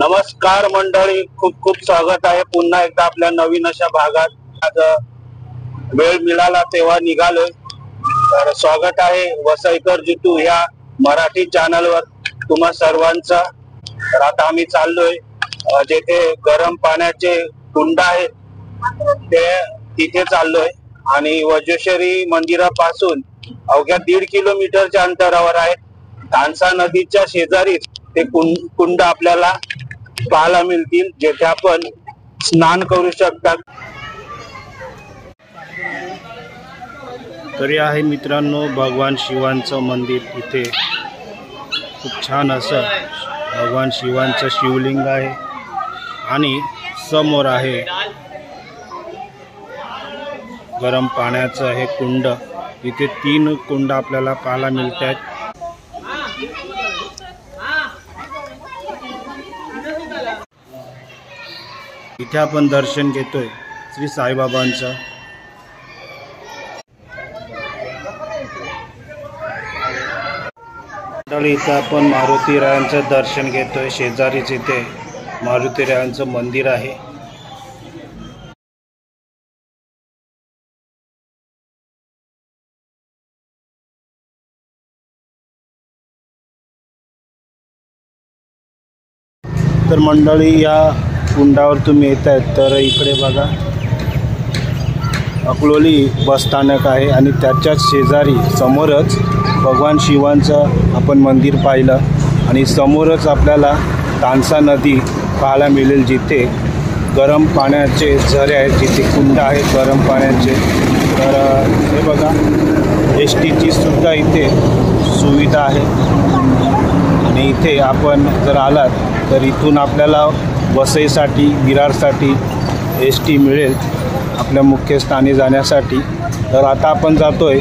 नमस्कार मंडळी, खूप खूप स्वागत आहे पुन्हा एकदा आपल्या नवीन अशा भागात. आज वेळ मिळाला तेव्हा निघालोय. तर स्वागत आहे वसईकर जितू या मराठी चॅनलवर तुम्हा सर्वांचा. तर आता आम्ही चाललोय जेथे गरम पाण्याचे कुंड आहेत ते तिथे चाललोय आणि वज्रेश्वरी मंदिरापासून अवघ्या 1.5 किलोमीटरच्या अंतरावर आहेत. तानसा नदीच्या शेजारीच ते कुंड आपल्याला पाहायला मिळतील, जेथे आपण स्नान करू शकतात. तरी आहे मित्रांनो भगवान शिवांचं मंदिर. इथे खूप छान असं भगवान शिवांचं शिवलिंग आहे आणि समोर आहे गरम पाण्याचं हे कुंड. इथे 3 कुंड आपल्याला पाहायला मिळत आहेत. इथे आपण दर्शन घेतोय श्री साईबाबांचं. इथं आपण मारुतीरायांचं दर्शन घेतोय. शेजारीच इथे मारुतीरायांचं मंदिर आहे. तर मंडळी या कुंडावर तुम्ही येत आहेत तर इकडे बघा अकलोली बसस्थानक आहे आणि त्याच्याच शेजारी समोरच भगवान शिवांचं आपण मंदिर पाहिलं आणि समोरच आपल्याला तानसा नदी पाहायला मिळेल, जिथे गरम पाण्याचे झरे आहेत, जिथे कुंड आहेत गरम पाण्याचे. तर हे बघा एसटीची सुद्धा इथे सुविधा आहे आणि इथे आपण जर आलात तर इथून आपल्याला वसईसाठी विरारसाठी एसटी मिळेल आपल्या मुख्य स्थानी जाण्यासाठी. तर आता आपण जातोय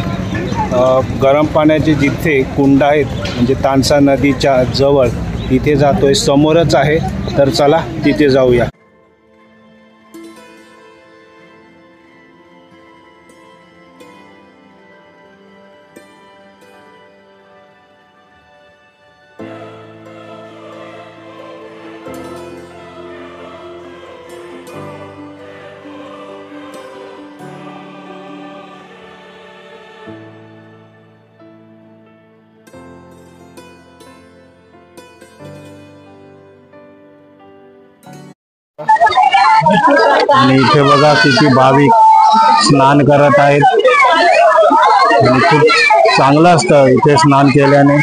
गरम पाण्याचे जिथे कुंड आहेत म्हणजे तानसा नदीच्या जवळ तिथे जातोय. समोरच आहे तर चला तिथे जाऊया. आणि इथे बघा किती भाविक स्नान करत आहेत आणि खूप चांगलं असतं इथे स्नान केल्याने.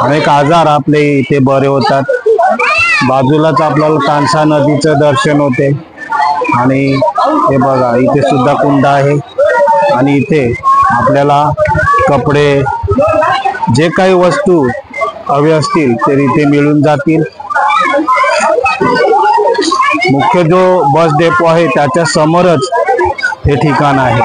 अनेक आजार आपले इथे बरे होतात. बाजूलाच आपल्याला तानसा नदीचं दर्शन होते आणि हे बघा इथे सुद्धा कुंड आहे आणि इथे आपल्याला कपडे जे काही वस्तू हवे असतील तर इथे मिळून जातील. मुख्य जो बस डेपो आहे त्याच्या समोरच हे ठिकाण आहे.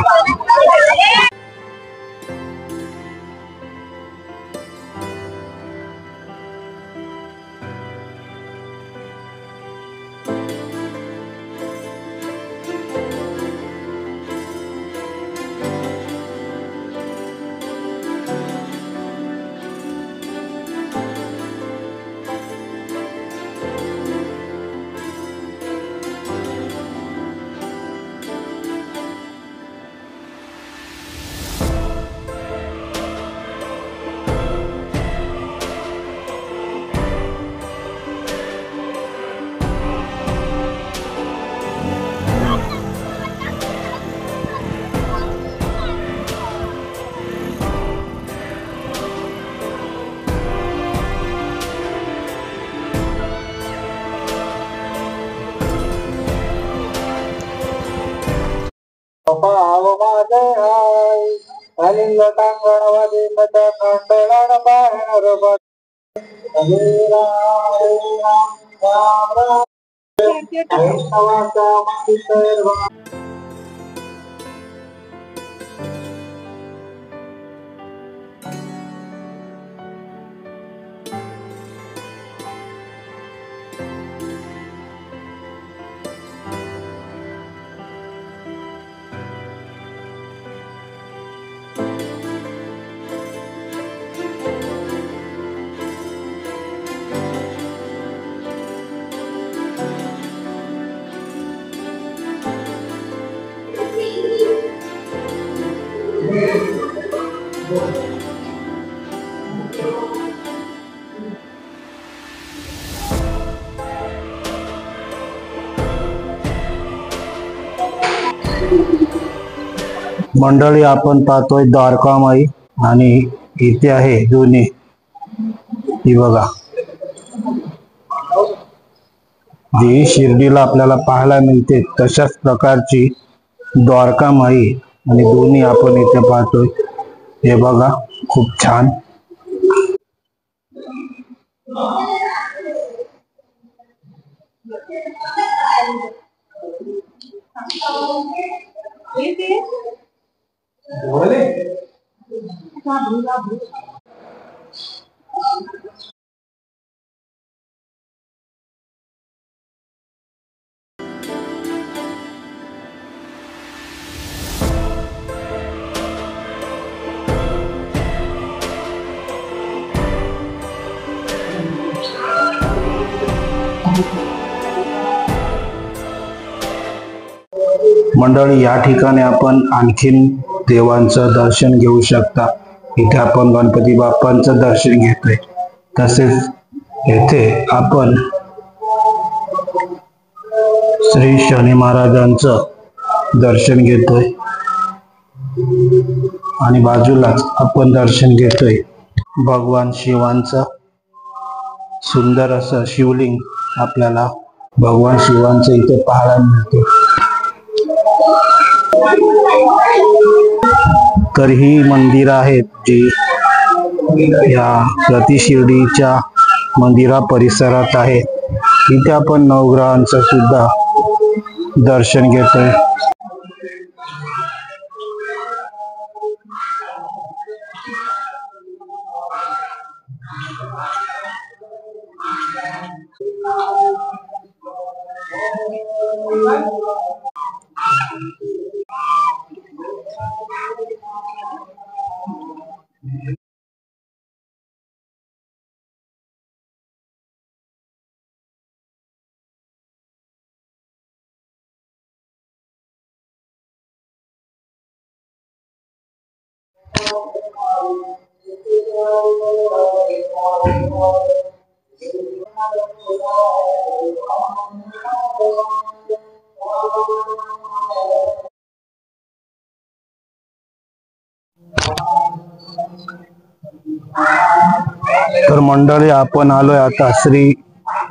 मंडळी आपण पाहतोय द्वारकामाई आणि इथे आहे जुनी ही बघा जी शिर्डीला आपल्याला पाहायला मिळते तशाच प्रकारची द्वारकामाई आणि दोन्ही आपण इथे पाहतोय हे बघा खूप छान. मंडळी या ठिकाणी आपण आणखीन देवांचं दर्शन घेऊ शकता. इथे आपण गणपती बाप्पांचं दर्शन घेतोय तसेच येथे आपण श्री शनी महाराजांचं दर्शन घेतोय आणि बाजूलाच आपण दर्शन घेतोय भगवान शिवांचं सुंदर असं शिवलिंग आपल्याला भगवान शिवांचं इथे पाहायला मिळते. तर ही मंदिर आहेत जी या प्रति शिर्डीच्या मंदिरा परिसरात आहे. इथे आपण नवग्रहांचं सुद्धा दर्शन घेतोय. तर मंडळी आपण आलोय आता श्री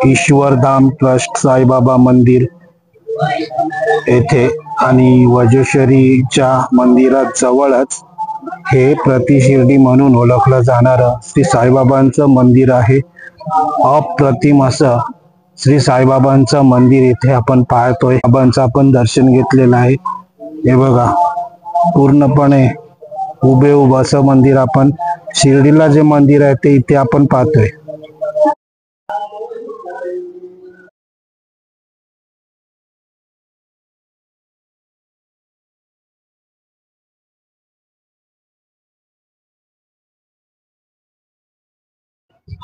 ईश्वरधाम ट्रस्ट साईबाबा मंदिर येथे आणि वज्रेश्वरीच्या मंदिरात जवळच हे प्रति शिर्डी म्हणून ओळखलं जाणारं श्री साईबाबांचं मंदिर आहे. अप्रतिम असं श्री साईबाबांचं मंदिर इथे आपण पाहतोय. बाबांचं आपण दर्शन घेतलेलं आहे. हे बघा पूर्णपणे उभे उभं असं मंदिर आपण शिर्डीला जे मंदिर आहे ते इथे आपण पाहतोय.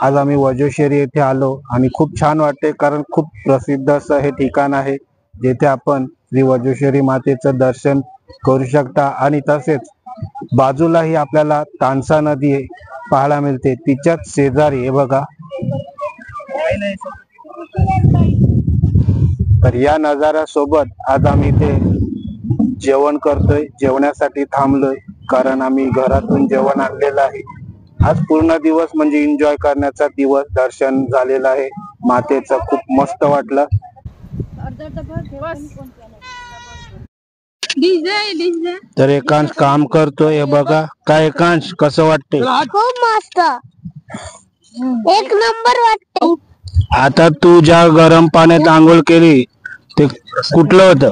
आज आम्ही वज्रेश्वरी येथे आलो आणि खूप छान वाटते कारण खूप प्रसिद्ध असं हे ठिकाण आहे जेथे आपण श्री वज्रेश्वरी मातेचं दर्शन करू शकता आणि तसेच बाजूलाही आपल्याला तानसा नदी पाहायला मिळते. तिच्याच शेजारी हे बघा. तर या नजाऱ्यासोबत आज आम्ही इथे जेवण करतोय. जेवण्यासाठी थांबलोय कारण आम्ही घरातून जेवण आणलेलं आहे. आज पूर्ण दिवस म्हणजे एन्जॉय करण्याचा दिवस. दर्शन झालेलं आहे मातेचं खूप मस्त वाटलं. तर एकांश काम करतोय हे बघा. काय एकांश कसं वाटते? खूप मस्त एक नंबर वाटते. आता तू ज्या गरम पाण्यात आंघोळ केली ते कुठलं होतं?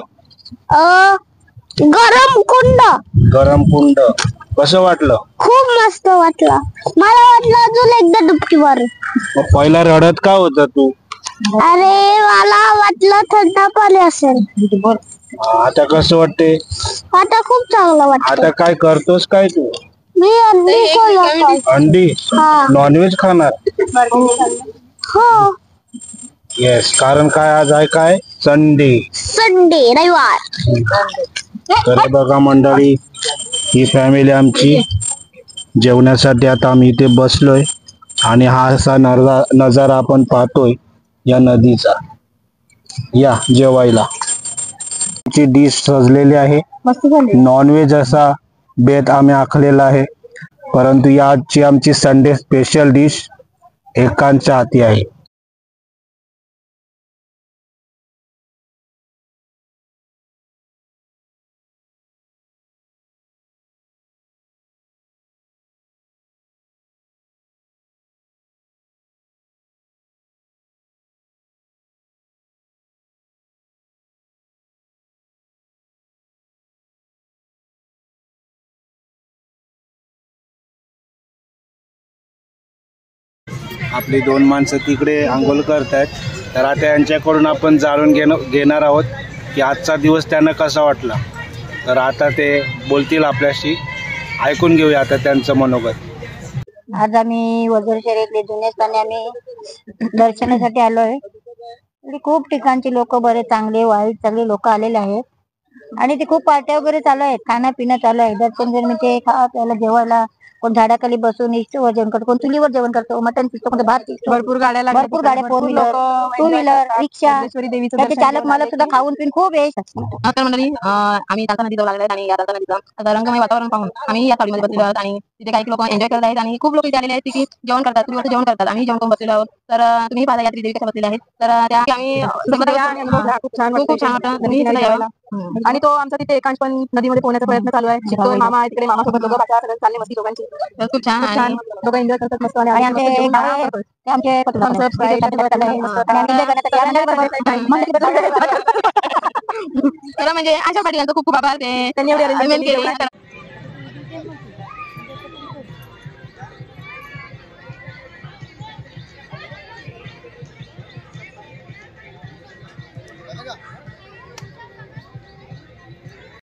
गरम कुंड. गरम कुंड कसं वाटलं? खूप मस्त वाटलं. मला वाटलं अजून एकदा डुबकी मारू. पहिला रडत का होता तू? अरे मला वाटलं थंड पाणी असेल. आता कसं वाटते? आता खूप चांगलं वाटतं. आता काय करतोस काय तू? मी अंडी खाणार. अंडी? नॉनव्हेज खाणार? हो. येस. कारण काय आज आहे काय? संडे. रविवार. तर बघा मंडळी ही फॅमिली आमची जेवण्यासाठी आता आम्ही इथे बसलोय आणि हा असा नजारा आपण पाहतोय या नदीचा. या जेवायला ची डिश सजलेली आहे. नॉनव्हेज असा बेत आम्ही आखलेला आहे. परंतु या आजची आमची संडे स्पेशल डिश एकांच्या हाती आहे. आपली दोन माणसं तिकडे आंघोळ करतायत, तर आता यांच्याकडून आपण जाणून घेणार आहोत की आजचा दिवस त्यांना कसा वाटला. तर आता ते बोलतील आपल्याशी, ऐकून घेऊया आता त्यांचं मनोगत. आज आम्ही वजर शहरातले जुने स्थानी आम्ही दर्शनासाठी आलोय. खूप ठिकाणचे लोक बरे चांगले वाईट सगळे लोक आलेले आहेत आणि ते खूप पार्ट्या वगैरे चालू आहेत, खाणं पिणं चालू आहे. दर्शन घेऊन म्हणजे खावा प्यायला जेवायला, कोण झाडाखाली बसून इष्टवर जेवण करतो, कोण चुलीवर जेवण करतो, मटण शिजतो, कोण भात शिजतो. भरपूर गाड्या 4 व्हीलर, 2 व्हीलर, रिक्षा, त्याचे चालक मला सुद्धा खाऊन पिऊन खूप यश. नमस्कार मंडळी, आम्ही तांसा नदी जवळ लागले आणि या तांसा नदीचं रंगमय वातावरण पाहून आम्ही या सावलीमध्ये बसलेलो आहोत आणि तिथे काही लोक एन्जॉय करत आहेत आणि खूप लोक इथे आलेले आहेत की जेवण करतात, चुलीवरचं जेवण करतात. आम्ही जेवण करून बसलेलो आहोत. तर तुम्ही पाहता यात्री देवी कशा बसलेल्या आहेत. तर त्या आम्ही खूप छान वाटतं. तुम्ही इथे यावं. आणि तो आमचा तिथे एकांश पण नदीमध्ये पोहण्याचा प्रयत्न चालू आहे. शिकतोय मामा आहे तिकडे, मामा सोबत दोघं भाषा चालली मस्ती दोघांची. खूप छान आणि दोघं एन्जॉय करतात मस्त आणि आणि आम्ही आमचे मस्त जेवण करतोय. आमचे खरं म्हणजे आशा पाटील यांचं खूप खूप आभार. त्यांनी एवढी अरेंजमेंट केली.